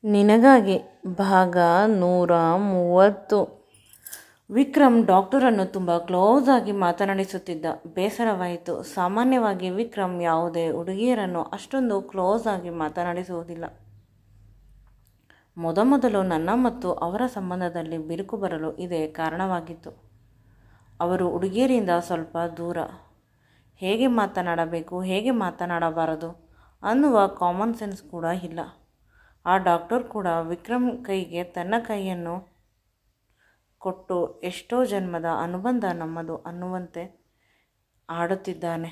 ನಿನಗಾಗಿ ಭಾಗ 130. ವಿಕ್ರಮ್ ಡಾಕ್ಟರನ್ನು ತುಂಬ ಕ್ಲೋಸ್ ಆಗಿ ಮಾತನಾಡಿಸುತ್ತಿದ್ದ. ಬೇಸರವಾಯಿತು. ಸಾಮಾನ್ಯವಾಗಿ ವಿಕ್ರಮ್ ಯಾವುದೇ ಹುಡುಗಿಯರನ್ನು ಅಷ್ಟೊಂದು ಕ್ಲೋಸ್ ಆಗಿ ಮಾತನಾಡಿಸುವುದಿಲ್ಲ. ಮೊದಮೊದಲು ನನ್ನ ಮತ್ತು ಅವರ ಸಂಬಂಧದಲ್ಲಿ ಬಿರುಕು ಬರಲು ಇದೇ ಕಾರಣವಾಗಿತ್ತು. ಅವರು ಹುಡುಗಿಯರಿಂದ ಸ್ವಲ್ಪ ದೂರ. ಹೇಗೆ ಮಾತನಾಡಬೇಕು, ಹೇಗೆ ಮಾತನಾಡಬಾರದು ಅನ್ನುವ ಕಾಮನ್ ಸೆನ್ಸ್ ಕೂಡ ಇಲ್ಲ. ಆ ಡಾಕ್ಟರ್ ಕೂಡ ವಿಕ್ರಮ್ ಕೈಗೆ ತನ್ನ ಕೈಯನ್ನು ಕೊಟ್ಟು ಎಷ್ಟೋ ಜನ್ಮದ ಅನುಬಂಧ ನಮ್ಮದು ಅನ್ನುವಂತೆ ಆಡುತ್ತಿದ್ದಾನೆ.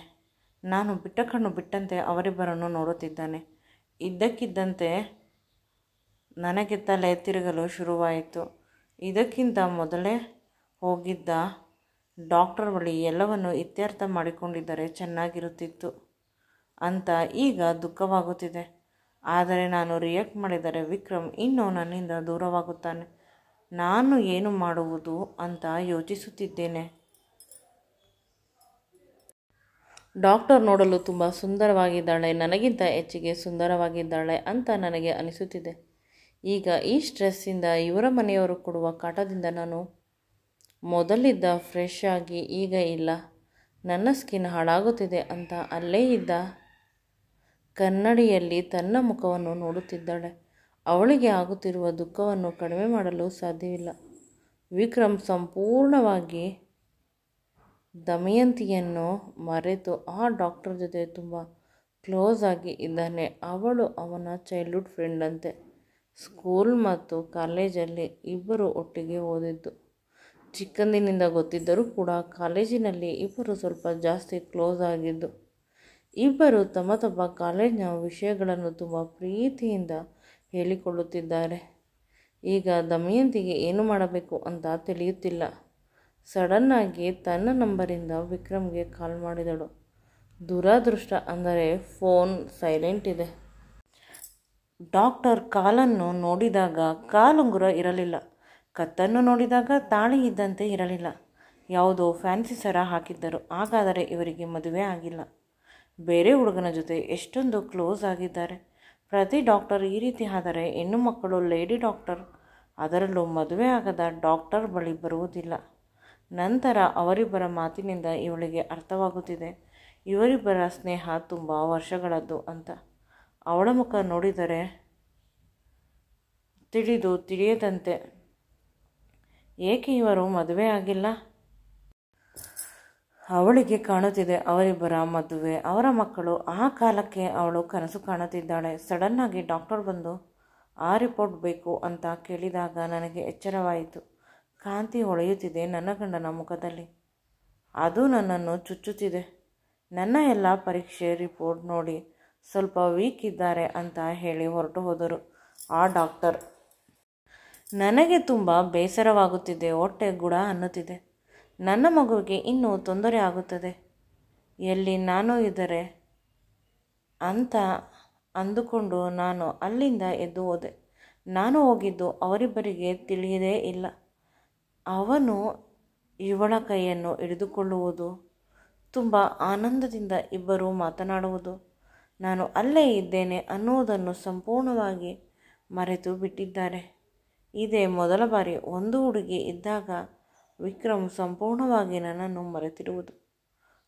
ನಾನು ಬಿಟ್ಟ ಕಣ್ಣು ಬಿಟ್ಟಂತೆ ಅವರಿಬ್ಬರನ್ನು ನೋಡುತ್ತಿದ್ದಾನೆ. ಇದ್ದಕ್ಕಿದ್ದಂತೆ ನನಗೆ ತಲೆ ತಿರುಗಲು ಶುರುವಾಯಿತು. ಇದಕ್ಕಿಂತ ಮೊದಲೇ ಹೋಗಿದ್ದ ಡಾಕ್ಟರ್ ಬಳಿ ಎಲ್ಲವನ್ನು ಇತ್ಯರ್ಥ ಮಾಡಿಕೊಂಡಿದ್ದರೆ ಚೆನ್ನಾಗಿರುತ್ತಿತ್ತು ಅಂತ ಈಗ ದುಃಖವಾಗುತ್ತಿದೆ. ಆದರೆ ನಾನು ರಿಯಾಕ್ಟ್ ಮಾಡಿದರೆ ವಿಕ್ರಮ್ ಇನ್ನೂ ನನ್ನಿಂದ ದೂರವಾಗುತ್ತಾನೆ. ನಾನು ಏನು ಮಾಡುವುದು ಅಂತ ಯೋಚಿಸುತ್ತಿದ್ದೇನೆ. ಡಾಕ್ಟರ್ ನೋಡಲು ತುಂಬ ಸುಂದರವಾಗಿದ್ದಾಳೆ, ನನಗಿಂತ ಹೆಚ್ಚಿಗೆ ಸುಂದರವಾಗಿದ್ದಾಳೆ ಅಂತ ನನಗೆ ಅನಿಸುತ್ತಿದೆ. ಈಗ ಈ ಸ್ಟ್ರೆಸ್ಸಿಂದ, ಇವರ ಮನೆಯವರು ಕೊಡುವ ಕಾಟದಿಂದ ನಾನು ಮೊದಲಿದ್ದ ಫ್ರೆಶ್ ಆಗಿ ಈಗ ಇಲ್ಲ. ನನ್ನ ಸ್ಕಿನ್ ಹಾಳಾಗುತ್ತಿದೆ ಅಂತ ಅಲ್ಲೇ ಇದ್ದ ಕನ್ನಡಿಯಲ್ಲಿ ತನ್ನ ಮುಖವನ್ನು ನೋಡುತ್ತಿದ್ದಾಳೆ. ಅವಳಿಗೆ ಆಗುತ್ತಿರುವ ದುಃಖವನ್ನು ಕಡಿಮೆ ಮಾಡಲು ಸಾಧ್ಯವಿಲ್ಲ. ವಿಕ್ರಮ್ ಸಂಪೂರ್ಣವಾಗಿ ದಮಯಂತಿಯನ್ನು ಮರೆತು ಆ ಡಾಕ್ಟರ್ ಜೊತೆ ತುಂಬ ಕ್ಲೋಸ್ ಆಗಿ ಇದ್ದಾನೆ. ಅವಳು ಅವನ ಚೈಲ್ಡ್ಹುಡ್ ಫ್ರೆಂಡ್ ಅಂತೆ. ಸ್ಕೂಲ್ ಮತ್ತು ಕಾಲೇಜಲ್ಲಿ ಇಬ್ಬರು ಒಟ್ಟಿಗೆ ಓದಿದ್ದು. ಚಿಕ್ಕಂದಿನಿಂದ ಗೊತ್ತಿದ್ದರೂ ಕೂಡ ಕಾಲೇಜಿನಲ್ಲಿ ಇಬ್ಬರು ಸ್ವಲ್ಪ ಜಾಸ್ತಿ ಕ್ಲೋಸ್ ಆಗಿದ್ದು. ಇಬ್ಬರು ತಮ್ಮ ತಮ್ಮ ಕಾಲೇಜಿನ ವಿಷಯಗಳನ್ನು ತುಂಬ ಪ್ರೀತಿಯಿಂದ ಹೇಳಿಕೊಳ್ಳುತ್ತಿದ್ದಾರೆ. ಈಗ ದಮಯಂತಿಗೆ ಏನು ಮಾಡಬೇಕು ಅಂತ ತಿಳಿಯುತ್ತಿಲ್ಲ. ಸಡನ್ನಾಗಿ ತನ್ನ ನಂಬರಿಂದ ವಿಕ್ರಮ್ಗೆ ಕಾಲ್ ಮಾಡಿದಳು. ದುರಾದೃಷ್ಟ ಅಂದರೆ ಫೋನ್ ಸೈಲೆಂಟ್ ಇದೆ. ಡಾಕ್ಟರ್ ಕಾಲನ್ನು ನೋಡಿದಾಗ ಕಾಲುಂಗುರ ಇರಲಿಲ್ಲ. ಕತ್ತನ್ನು ನೋಡಿದಾಗ ತಾಳಿ ಇದ್ದಂತೆ ಇರಲಿಲ್ಲ. ಯಾವುದೋ ಫ್ಯಾನ್ಸಿ ಸರ ಹಾಕಿದ್ದರು. ಹಾಗಾದರೆ ಇವರಿಗೆ ಮದುವೆ ಆಗಿಲ್ಲ. ಬೇರೆ ಹುಡುಗನ ಜೊತೆ ಎಷ್ಟೊಂದು ಕ್ಲೋಸ್ ಆಗಿದ್ದಾರೆ. ಪ್ರತಿ ಡಾಕ್ಟರ್ ಈ ರೀತಿ ಆದರೆ ಹೆಣ್ಣು ಮಕ್ಕಳು ಲೇಡಿ ಡಾಕ್ಟರ್, ಅದರಲ್ಲೂ ಮದುವೆ ಆಗದ ಡಾಕ್ಟರ್ ಬಳಿ ಬರುವುದಿಲ್ಲ. ನಂತರ ಅವರಿಬ್ಬರ ಮಾತಿನಿಂದ ಇವಳಿಗೆ ಅರ್ಥವಾಗುತ್ತಿದೆ ಇವರಿಬ್ಬರ ಸ್ನೇಹ ತುಂಬ ವರ್ಷಗಳದ್ದು ಅಂತ. ಅವಳ ಮುಖ ನೋಡಿದರೆ ತಿಳಿಯದಂತೆ ಏಕೆ ಇವರು ಮದುವೆ ಆಗಿಲ್ಲ? ಅವಳಿಗೆ ಕಾಣುತ್ತಿದೆ ಅವರಿಬ್ಬರ ಮದುವೆ, ಅವರ ಮಕ್ಕಳು. ಆ ಕಾಲಕ್ಕೆ ಅವಳು ಕನಸು ಕಾಣುತ್ತಿದ್ದಾಳೆ. ಸಡನ್ನಾಗಿ ಡಾಕ್ಟರ್ ಬಂದು ಆ ರಿಪೋರ್ಟ್ ಬೇಕು ಅಂತ ಕೇಳಿದಾಗ ನನಗೆ ಎಚ್ಚರವಾಯಿತು. ಕಾಂತಿ ಹೊಳೆಯುತ್ತಿದೆ ನನ್ನ ಗಂಡನ ಮುಖದಲ್ಲಿ. ಅದು ನನ್ನನ್ನು ಚುಚ್ಚುತ್ತಿದೆ. ನನ್ನ ಎಲ್ಲ ಪರೀಕ್ಷೆ ರಿಪೋರ್ಟ್ ನೋಡಿ ಸ್ವಲ್ಪ ವೀಕ್ ಇದ್ದಾರೆ ಅಂತ ಹೇಳಿ ಹೊರಟು ಹೋದರು ಆ ಡಾಕ್ಟರ್. ನನಗೆ ತುಂಬ ಬೇಸರವಾಗುತ್ತಿದೆ. ಹೊಟ್ಟೆ ಗುಡ ಅನ್ನುತ್ತಿದೆ. ನನ್ನ ಮಗುವಿಗೆ ಇನ್ನೂ ತೊಂದರೆ ಆಗುತ್ತದೆ ಎಲ್ಲಿ ನಾನು ಇದ್ದರೆ ಅಂತ ಅಂದುಕೊಂಡು ನಾನು ಅಲ್ಲಿಂದ ಎದ್ದು ಹೋದೆ. ನಾನು ಹೋಗಿದ್ದು ಅವರಿಬ್ಬರಿಗೆ ತಿಳಿಯದೇ ಇಲ್ಲ. ಅವನು ಇವಳ ಕೈಯನ್ನು ಹಿಡಿದುಕೊಳ್ಳುವುದು, ತುಂಬ ಆನಂದದಿಂದ ಇಬ್ಬರು ಮಾತನಾಡುವುದು, ನಾನು ಅಲ್ಲೇ ಇದ್ದೇನೆ ಅನ್ನುವುದನ್ನು ಸಂಪೂರ್ಣವಾಗಿ ಮರೆತು ಬಿಟ್ಟಿದ್ದಾರೆ. ಇದೇ ಮೊದಲ ಬಾರಿ ಒಂದು ಹುಡುಗಿ ಇದ್ದಾಗ ವಿಕ್ರಮ್ ಸಂಪೂರ್ಣವಾಗಿ ನನ್ನನ್ನು ಮರೆತಿರುವುದು.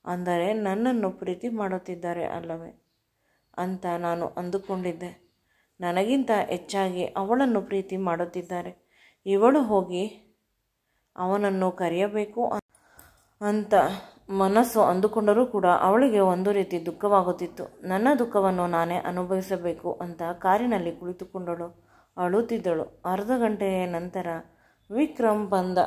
ಅಂದರೆ ನನ್ನನ್ನು ಪ್ರೀತಿ ಮಾಡುತ್ತಿದ್ದಾರೆ ಅಲ್ಲವೇ ಅಂತ ನಾನು ಅಂದುಕೊಂಡಿದ್ದೆ. ನನಗಿಂತ ಹೆಚ್ಚಾಗಿ ಅವಳನ್ನು ಪ್ರೀತಿ ಮಾಡುತ್ತಿದ್ದಾರೆ. ಇವಳು ಹೋಗಿ ಅವನನ್ನು ಕರೆಯಬೇಕು ಅಂತ ಮನಸ್ಸು ಅಂದುಕೊಂಡರೂ ಕೂಡ ಅವಳಿಗೆ ಒಂದು ರೀತಿ ದುಃಖವಾಗುತ್ತಿತ್ತು. ನನ್ನ ದುಃಖವನ್ನು ನಾನೇ ಅನುಭವಿಸಬೇಕು ಅಂತ ಕಾರಿನಲ್ಲಿ ಕುಳಿತುಕೊಂಡಳು. ಅಳುತ್ತಿದ್ದಳು. ಅರ್ಧ ಗಂಟೆಯ ನಂತರ ವಿಕ್ರಮ್ ಬಂದ.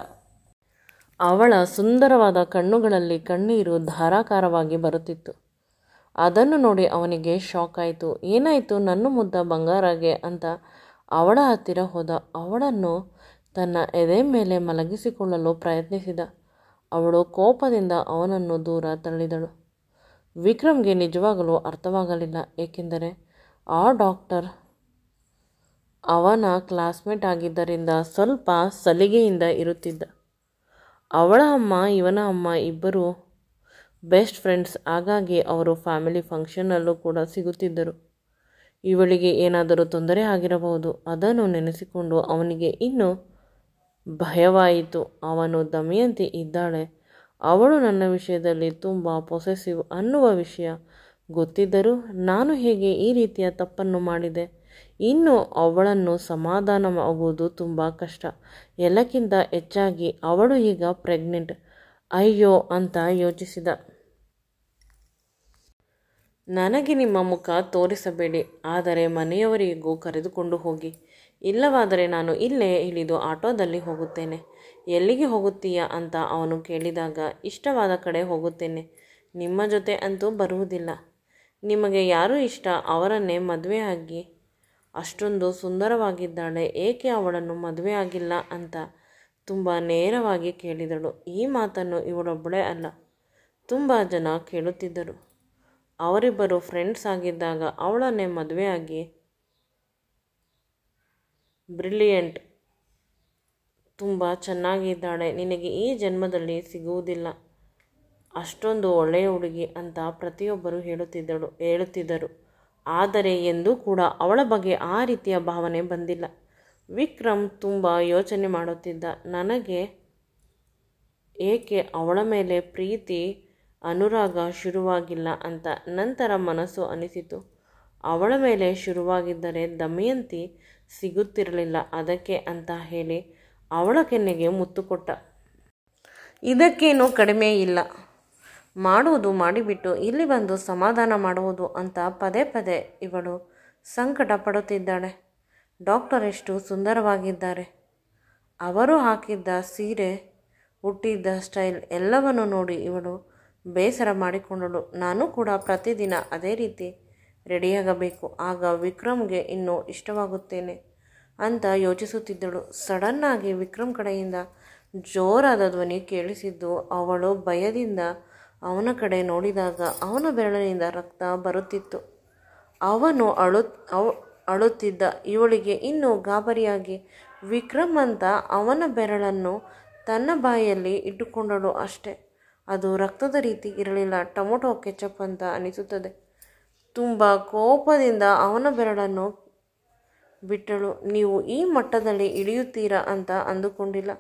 ಅವಳ ಸುಂದರವಾದ ಕಣ್ಣುಗಳಲ್ಲಿ ಕಣ್ಣೀರು ಧಾರಾಕಾರವಾಗಿ ಬರುತ್ತಿತ್ತು. ಅದನ್ನು ನೋಡಿ ಅವನಿಗೆ ಶಾಕ್ ಆಯಿತು. ಏನಾಯಿತು ನನ್ನ ಮುದ್ದ ಬಂಗಾರಗೆ ಅಂತ ಅವಳ ಹತ್ತಿರ ಹೋದ. ಅವಳನ್ನು ತನ್ನ ಎದೆ ಮೇಲೆ ಮಲಗಿಸಿಕೊಳ್ಳಲು ಪ್ರಯತ್ನಿಸಿದ. ಅವಳು ಕೋಪದಿಂದ ಅವನನ್ನು ದೂರ ತಳ್ಳಿದಳು. ವಿಕ್ರಮ್ಗೆ ನಿಜವಾಗಲೂ ಅರ್ಥವಾಗಲಿಲ್ಲ. ಏಕೆಂದರೆ ಆ ಡಾಕ್ಟರ್ ಅವನ ಕ್ಲಾಸ್ಮೇಟ್ ಆಗಿದ್ದರಿಂದ ಸ್ವಲ್ಪ ಸಲಿಗೆಯಿಂದ ಇರುತ್ತಿದ್ದ. ಅವಳ ಅಮ್ಮ ಇವನ ಅಮ್ಮ ಇಬ್ಬರು ಬೆಸ್ಟ್ ಫ್ರೆಂಡ್ಸ್. ಹಾಗಾಗಿ ಅವರು ಫ್ಯಾಮಿಲಿ ಫಂಕ್ಷನ್ನಲ್ಲೂ ಕೂಡ ಸಿಗುತ್ತಿದ್ದರು. ಇವಳಿಗೆ ಏನಾದರೂ ತೊಂದರೆ ಆಗಿರಬಹುದು. ಅದನ್ನು ನೆನೆಸಿಕೊಂಡು ಅವನಿಗೆ ಇನ್ನೂ ಭಯವಾಯಿತು. ಅವನು ದಮಯಂತಿ ಇದ್ದಾಳೆ, ಅವಳು ನನ್ನ ವಿಷಯದಲ್ಲಿ ತುಂಬ ಪೊಸೆಸಿವ್ ಅನ್ನುವ ವಿಷಯ ಗೊತ್ತಿದ್ದರೂ ನಾನು ಹೇಗೆ ಈ ರೀತಿಯ ತಪ್ಪನ್ನು ಮಾಡಿದೆ? ಇನ್ನು ಅವಳನ್ನು ಸಮಾಧಾನವಾಗುವುದು ತುಂಬ ಕಷ್ಟ. ಎಲ್ಲಕ್ಕಿಂತ ಹೆಚ್ಚಾಗಿ ಅವಳು ಈಗ ಪ್ರೆಗ್ನೆಂಟ್. ಅಯ್ಯೋ ಅಂತ ಯೋಚಿಸಿದ. ನನಗೆ ನಿಮ್ಮ ಮುಖ ತೋರಿಸಬೇಡಿ, ಆದರೆ ಮನೆಯವರಿಗೂ ಕರೆದುಕೊಂಡು ಹೋಗಿ. ಇಲ್ಲವಾದರೆ ನಾನು ಇಲ್ಲೇ ಇಳಿದು ಆಟೋದಲ್ಲಿ ಹೋಗುತ್ತೇನೆ. ಎಲ್ಲಿಗೆ ಹೋಗುತ್ತೀಯಾ ಅಂತ ಅವನು ಕೇಳಿದಾಗ, ಇಷ್ಟವಾದ ಕಡೆ ಹೋಗುತ್ತೇನೆ, ನಿಮ್ಮ ಜೊತೆ ಅಂತೂ ಬರುವುದಿಲ್ಲ. ನಿಮಗೆ ಯಾರು ಇಷ್ಟ ಅವರನ್ನೇ ಮದುವೆಯಾಗಿ. ಅಷ್ಟೊಂದು ಸುಂದರವಾಗಿದ್ದಾಳೆ, ಏಕೆ ಅವಳನ್ನು ಮದುವೆ ಆಗಿಲ್ಲ ಅಂತ ತುಂಬ ನೇರವಾಗಿ ಕೇಳಿದಳು. ಈ ಮಾತನ್ನು ಇವಳೊಬ್ಬಳೇ ಅಲ್ಲ, ತುಂಬ ಜನ ಕೇಳುತ್ತಿದ್ದರು. ಅವರಿಬ್ಬರು ಫ್ರೆಂಡ್ಸ್ ಆಗಿದ್ದಾಗ ಅವಳನ್ನೇ ಮದುವೆಯಾಗಿ. ಬ್ರಿಲಿಯಂಟ್, ತುಂಬ ಚೆನ್ನಾಗಿದ್ದಾಳೆ, ನಿನಗೆ ಈ ಜನ್ಮದಲ್ಲಿ ಸಿಗುವುದಿಲ್ಲ ಅಷ್ಟೊಂದು ಒಳ್ಳೆಯ ಹುಡುಗಿ ಅಂತ ಪ್ರತಿಯೊಬ್ಬರು ಹೇಳುತ್ತಿದ್ದರು. ಆದರೆ ಎಂದೂ ಕೂಡ ಅವಳ ಬಗ್ಗೆ ಆ ರೀತಿಯ ಭಾವನೆ ಬಂದಿಲ್ಲ. ವಿಕ್ರಮ್ ತುಂಬ ಯೋಚನೆ ಮಾಡುತ್ತಿದ್ದ. ನನಗೆ ಏಕೆ ಅವಳ ಮೇಲೆ ಪ್ರೀತಿ ಅನುರಾಗ ಶುರುವಾಗಿಲ್ಲ ಅಂತ. ನಂತರ ಮನಸ್ಸು ಅನಿಸಿತು, ಅವಳ ಮೇಲೆ ಶುರುವಾಗಿದ್ದರೆ ದಮಯಂತಿ ಸಿಗುತ್ತಿರಲಿಲ್ಲ. ಅದಕ್ಕೆ ಅಂತ ಹೇಳಿ ಅವಳ ಕೆನ್ನೆಗೆ ಮುತ್ತು ಕೊಟ್ಟ. ಇದಕ್ಕೇನು ಕಡಿಮೆ ಇಲ್ಲ, ಮಾಡುವುದು ಮಾಡಿಬಿಟ್ಟು ಇಲ್ಲಿ ಬಂದು ಸಮಾಧಾನ ಮಾಡುವುದು ಅಂತ ಪದೇ ಪದೇ ಇವಳು ಸಂಕಟ ಪಡುತ್ತಿದ್ದಾಳೆ. ಡಾಕ್ಟರ್ ಎಷ್ಟು ಸುಂದರವಾಗಿದ್ದಾರೆ. ಅವರು ಹಾಕಿದ್ದ ಸೀರೆ, ಹುಟ್ಟಿದ್ದ ಸ್ಟೈಲ್ ಎಲ್ಲವನ್ನು ನೋಡಿ ಇವಳು ಬೇಸರ ಮಾಡಿಕೊಂಡಳು. ನಾನು ಕೂಡ ಪ್ರತಿದಿನ ಅದೇ ರೀತಿ ರೆಡಿಯಾಗಬೇಕು, ಆಗ ವಿಕ್ರಮ್ಗೆ ಇನ್ನೂ ಇಷ್ಟವಾಗುತ್ತೇನೆ ಅಂತ ಯೋಚಿಸುತ್ತಿದ್ದಳು. ಸಡನ್ನಾಗಿ ವಿಕ್ರಮ್ ಕಡೆಯಿಂದ ಜೋರಾದ ಧ್ವನಿ ಕೇಳಿಸಿದ್ದು. ಅವಳು ಭಯದಿಂದ ಅವನ ಕಡೆ ನೋಡಿದಾಗ ಅವನ ಬೆರಳಿನಿಂದ ರಕ್ತ ಬರುತ್ತಿತ್ತು. ಅವನು ಅಳುತ್ತಿದ್ದ. ಇವಳಿಗೆ ಇನ್ನೂ ಗಾಬರಿಯಾಗಿ ವಿಕ್ರಮ್ ಅಂತ ಅವನ ಬೆರಳನ್ನು ತನ್ನ ಬಾಯಿಯಲ್ಲಿ ಇಟ್ಟುಕೊಂಡಳು ಅಷ್ಟೆ. ಅದು ರಕ್ತದ ರೀತಿ ಇರಲಿಲ್ಲ, ಟೊಮೊಟೊ ಕೆಚಪ್ ಅಂತ ಅನಿಸುತ್ತದೆ. ತುಂಬ ಕೋಪದಿಂದ ಅವನ ಬೆರಳನ್ನು ಬಿಟ್ಟಳು. ನೀವು ಈ ಮಟ್ಟದಲ್ಲಿ ಇಳಿಯುತ್ತೀರಾ ಅಂತ ಅಂದುಕೊಂಡಿಲ್ಲ.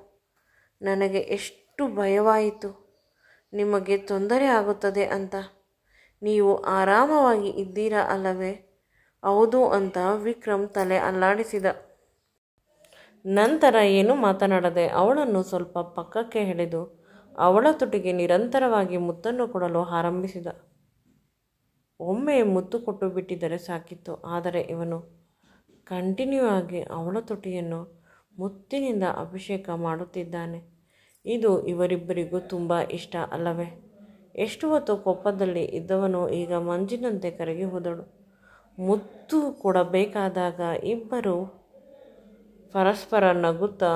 ನನಗೆ ಎಷ್ಟು ಭಯವಾಯಿತು, ನಿಮಗೆ ತೊಂದರೆ ಆಗುತ್ತದೆ ಅಂತ. ನೀವು ಆರಾಮವಾಗಿ ಇದ್ದೀರಾ ಅಲ್ಲವೇ? ಹೌದು ಅಂತ ವಿಕ್ರಮ್ ತಲೆ ಅಲ್ಲಾಡಿಸಿದ. ನಂತರ ಏನು ಮಾತನಾಡದೆ ಅವಳನ್ನು ಸ್ವಲ್ಪ ಪಕ್ಕಕ್ಕೆ ಎಳೆದು ಅವಳ ತುಟಿಗೆ ನಿರಂತರವಾಗಿ ಮುತ್ತನ್ನು ಕೊಡಲು ಆರಂಭಿಸಿದ. ಒಮ್ಮೆ ಮುತ್ತು ಕೊಟ್ಟು ಬಿಟ್ಟಿದ್ದರೆ ಸಾಕಿತ್ತು, ಆದರೆ ಇವನು ಕಂಟಿನ್ಯೂ ಆಗಿ ಅವಳ ತುಟಿಯನ್ನು ಮುತ್ತಿನಿಂದ ಅಭಿಷೇಕ ಮಾಡುತ್ತಿದ್ದಾನೆ. ಇದು ಇವರಿಬ್ಬರಿಗೂ ತುಂಬ ಇಷ್ಟ ಅಲ್ಲವೇ? ಎಷ್ಟು ಹೊತ್ತು ಕೋಪದಲ್ಲಿ ಇದ್ದವನು ಈಗ ಮಂಜಿನಂತೆ ಕರಗಿ ಹೋದಳು. ಮುತ್ತು ಕೊಡಬೇಕಾದಾಗ ಇಬ್ಬರು ಪರಸ್ಪರ ನಗುತ್ತಾ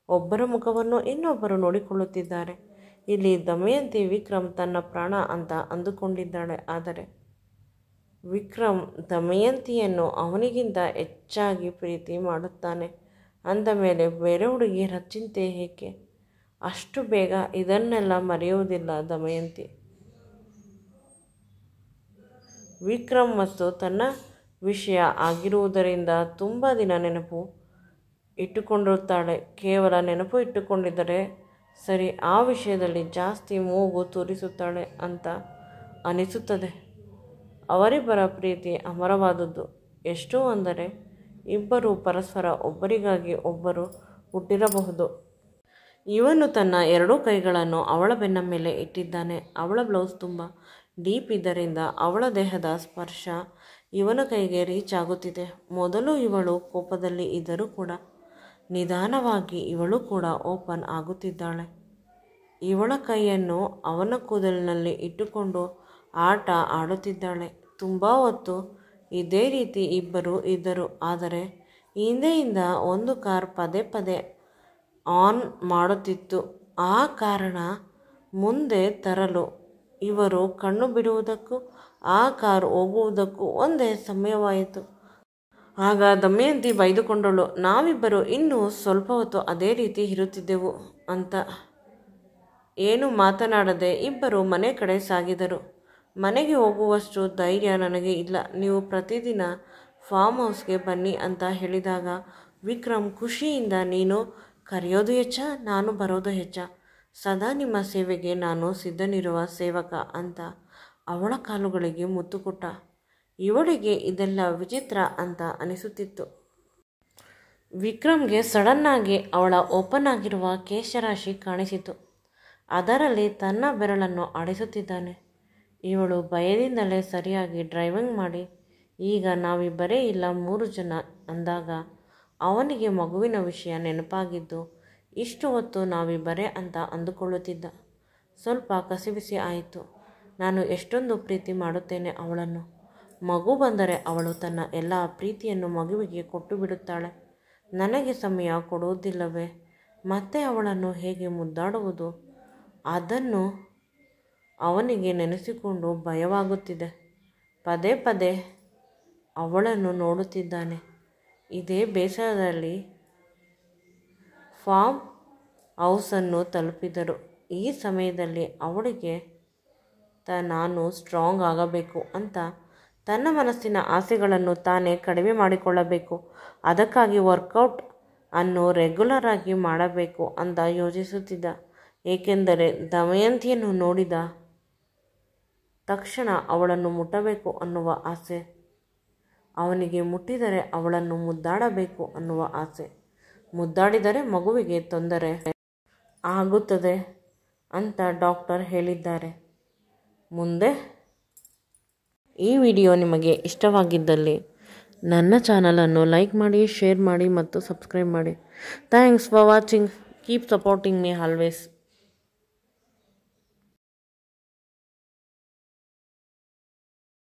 ಒಬ್ಬರ ಮುಖವನ್ನು ಇನ್ನೊಬ್ಬರು ನೋಡಿಕೊಳ್ಳುತ್ತಿದ್ದಾರೆ. ಇಲ್ಲಿ ದಮಯಂತಿ ವಿಕ್ರಮ್ ತನ್ನ ಪ್ರಾಣ ಅಂತ ಅಂದುಕೊಂಡಿದ್ದಾಳೆ, ಆದರೆ ವಿಕ್ರಮ್ ದಮಯಂತಿಯನ್ನು ಅವನಿಗಿಂತ ಹೆಚ್ಚಾಗಿ ಪ್ರೀತಿ ಮಾಡುತ್ತಾನೆ. ಅಂದ ಮೇಲೆ ಬೇರೆ ಹುಡುಗಿಯರ ಚಿಂತೆ ಏಕೆ? ಅಷ್ಟು ಬೇಗ ಇದನ್ನೆಲ್ಲ ಮರೆಯುವುದಿಲ್ಲ ದಮಯಂತಿ. ವಿಕ್ರಮ್ ಮತ್ತು ತನ್ನ ವಿಷಯ ಆಗಿರುವುದರಿಂದ ತುಂಬ ದಿನ ನೆನಪು ಇಟ್ಟುಕೊಂಡಿರುತ್ತಾಳೆ. ಕೇವಲ ನೆನಪು ಇಟ್ಟುಕೊಂಡಿದ್ದರೆ ಸರಿ, ಆ ವಿಷಯದಲ್ಲಿ ಜಾಸ್ತಿ ಮೂಗು ತೂರಿಸುತ್ತಾಳೆ ಅಂತ ಅನಿಸುತ್ತದೆ. ಅವರಿಬ್ಬರ ಪ್ರೀತಿ ಅಮರವಾದದ್ದು. ಎಷ್ಟು ಅಂದರೆ ಇಬ್ಬರು ಪರಸ್ಪರ ಒಬ್ಬರಿಗಾಗಿ ಒಬ್ಬರು ಹುಟ್ಟಿರಬಹುದು. ಇವನು ತನ್ನ ಎರಡೂ ಕೈಗಳನ್ನು ಅವಳ ಬೆನ್ನ ಮೇಲೆ ಇಟ್ಟಿದ್ದಾನೆ. ಅವಳ ಬ್ಲೌಸ್ ತುಂಬ ಡೀಪ್ ಇದ್ದರಿಂದ ಅವಳ ದೇಹದ ಸ್ಪರ್ಶ ಇವನ ಕೈಗೆ ರೀಚ್ ಆಗುತ್ತಿದೆ. ಮೊದಲು ಇವಳು ಕೋಪದಲ್ಲಿ ಇದ್ದರೂ ಕೂಡ ನಿಧಾನವಾಗಿ ಇವಳು ಕೂಡ ಓಪನ್ ಆಗುತ್ತಿದ್ದಾಳೆ. ಇವಳ ಕೈಯನ್ನು ಅವನ ಕೂದಲಿನಲ್ಲಿ ಇಟ್ಟುಕೊಂಡು ಆಟ ಆಡುತ್ತಿದ್ದಾಳೆ. ತುಂಬ ಹೊತ್ತು ಇದೇ ರೀತಿ ಇಬ್ಬರು ಇದ್ದರು. ಆದರೆ ಹಿಂದೆಯಿಂದ ಒಂದು ಕಾರ್ ಪದೇ ಪದೇ ಆನ್ ಮಾಡುತ್ತಿತ್ತು. ಆ ಕಾರಣ ಮುಂದೆ ತರಲು ಇವರು ಕಣ್ಣು ಬಿಡುವುದಕ್ಕೂ ಆ ಕಾರು ಹೋಗುವುದಕ್ಕೂ ಒಂದೇ ಸಮಯವಾಯಿತು. ಆಗ ದಮಯಂತಿ ಬೈದುಕೊಂಡಳು, ನಾವಿಬ್ಬರು ಇನ್ನೂ ಸ್ವಲ್ಪ ಹೊತ್ತು ಅದೇ ರೀತಿ ಇರುತ್ತಿದ್ದೆವು ಅಂತ. ಏನು ಮಾತನಾಡದೆ ಇಬ್ಬರು ಮನೆ ಕಡೆ ಸಾಗಿದರು. ಮನೆಗೆ ಹೋಗುವಷ್ಟು ಧೈರ್ಯ ನನಗೆ ಇಲ್ಲ. ನೀವು ಪ್ರತಿದಿನ ಫಾರ್ಮ್ ಹೌಸ್ಗೆ ಬನ್ನಿ ಅಂತ ಹೇಳಿದಾಗ ವಿಕ್ರಮ್ ಖುಷಿಯಿಂದ, ನೀನು ಕರೆಯೋದು ಹೆಚ್ಚ, ನಾನು ಬರೋದು ಹೆಚ್ಚ, ಸದಾ ನಿಮ್ಮ ಸೇವೆಗೆ ನಾನು ಸಿದ್ಧನಿರುವ ಸೇವಕ ಅಂತ ಅವಳ ಕಾಲುಗಳಿಗೆ ಮುತ್ತು ಕೊಟ್ಟ. ಇವಳಿಗೆ ಇದೆಲ್ಲ ವಿಚಿತ್ರ ಅಂತ ಅನಿಸುತ್ತಿತ್ತು. ವಿಕ್ರಮ್ಗೆ ಸಡನ್ನಾಗಿ ಅವಳ ಓಪನ್ ಆಗಿರುವ ಕೇಶರಾಶಿ ಕಾಣಿಸಿತು. ಅದರಲ್ಲಿ ತನ್ನ ಬೆರಳನ್ನು ಆಡಿಸುತ್ತಿದ್ದಾನೆ. ಇವಳು ಭಯದಿಂದಲೇ ಸರಿಯಾಗಿ ಡ್ರೈವಿಂಗ್ ಮಾಡಿ, ಈಗ ನಾವಿಬ್ಬರೇ ಇಲ್ಲ 3 ಜನ ಅಂದಾಗ ಅವನಿಗೆ ಮಗುವಿನ ವಿಷಯ ನೆನಪಾಗಿದ್ದು, ಇಷ್ಟು ಹೊತ್ತು ನಾವಿಬ್ಬರೇ ಅಂತ ಅಂದುಕೊಳ್ಳುತ್ತಿದ್ದ. ಸ್ವಲ್ಪ ಕಸಿಬಿಸಿ ಆಯಿತು. ನಾನು ಎಷ್ಟೊಂದು ಪ್ರೀತಿ ಮಾಡುತ್ತೇನೆ ಅವಳನ್ನು. ಮಗು ಬಂದರೆ ಅವಳು ತನ್ನ ಎಲ್ಲ ಪ್ರೀತಿಯನ್ನು ಮಗುವಿಗೆ ಕೊಟ್ಟು ಬಿಡುತ್ತಾಳೆ. ನನಗೆ ಸಮಯ ಕೊಡುವುದಿಲ್ಲವೇ? ಮತ್ತೆ ಅವಳನ್ನು ಹೇಗೆ ಮುದ್ದಾಡುವುದು? ಅದನ್ನು ಅವನಿಗೆ ನೆನೆಸಿಕೊಂಡು ಭಯವಾಗುತ್ತಿದೆ. ಪದೇ ಪದೇ ಅವಳನ್ನು ನೋಡುತ್ತಿದ್ದಾನೆ. ಇದೇ ಬೇಸರದಲ್ಲಿ ಫಾರ್ಮ್ ಹೌಸನ್ನು ತಲುಪಿದರು. ಈ ಸಮಯದಲ್ಲಿ ಅವಳಿಗೆ ನಾನು ಸ್ಟ್ರಾಂಗ್ ಆಗಬೇಕು ಅಂತ ತನ್ನ ಮನಸ್ಸಿನ ಆಸೆಗಳನ್ನು ತಾನೇ ಕಡಿಮೆ ಮಾಡಿಕೊಳ್ಳಬೇಕು. ಅದಕ್ಕಾಗಿ ವರ್ಕೌಟ್ ಅನ್ನು ರೆಗ್ಯುಲರ್ ಆಗಿ ಮಾಡಬೇಕು ಅಂತ ಯೋಚಿಸುತ್ತಿದ್ದ. ಏಕೆಂದರೆ ದಮಯಂತಿಯನ್ನು ನೋಡಿದ ತಕ್ಷಣ ಅವಳನ್ನು ಮುಟ್ಟಬೇಕು ಅನ್ನುವ ಆಸೆ, ಅವನಿಗೆ ಮುಟ್ಟಿದರೆ ಅವಳನ್ನು ಮುದ್ದಾಡಬೇಕು ಅನ್ನುವ ಆಸೆ, ಮುದ್ದಾಡಿದರೆ ಮಗುವಿಗೆ ತೊಂದರೆ ಆಗುತ್ತದೆ ಅಂತ ಡಾಕ್ಟರ್ ಹೇಳಿದ್ದಾರೆ. ಮುಂದೆ ಈ ವಿಡಿಯೋ ನಿಮಗೆ ಇಷ್ಟವಾಗಿದ್ದಲ್ಲಿ ನನ್ನ ಚಾನಲನ್ನು ಲೈಕ್ ಮಾಡಿ, ಶೇರ್ ಮಾಡಿ ಮತ್ತು ಸಬ್ಸ್ಕ್ರೈಬ್ ಮಾಡಿ. Thanks for watching. Keep supporting me always.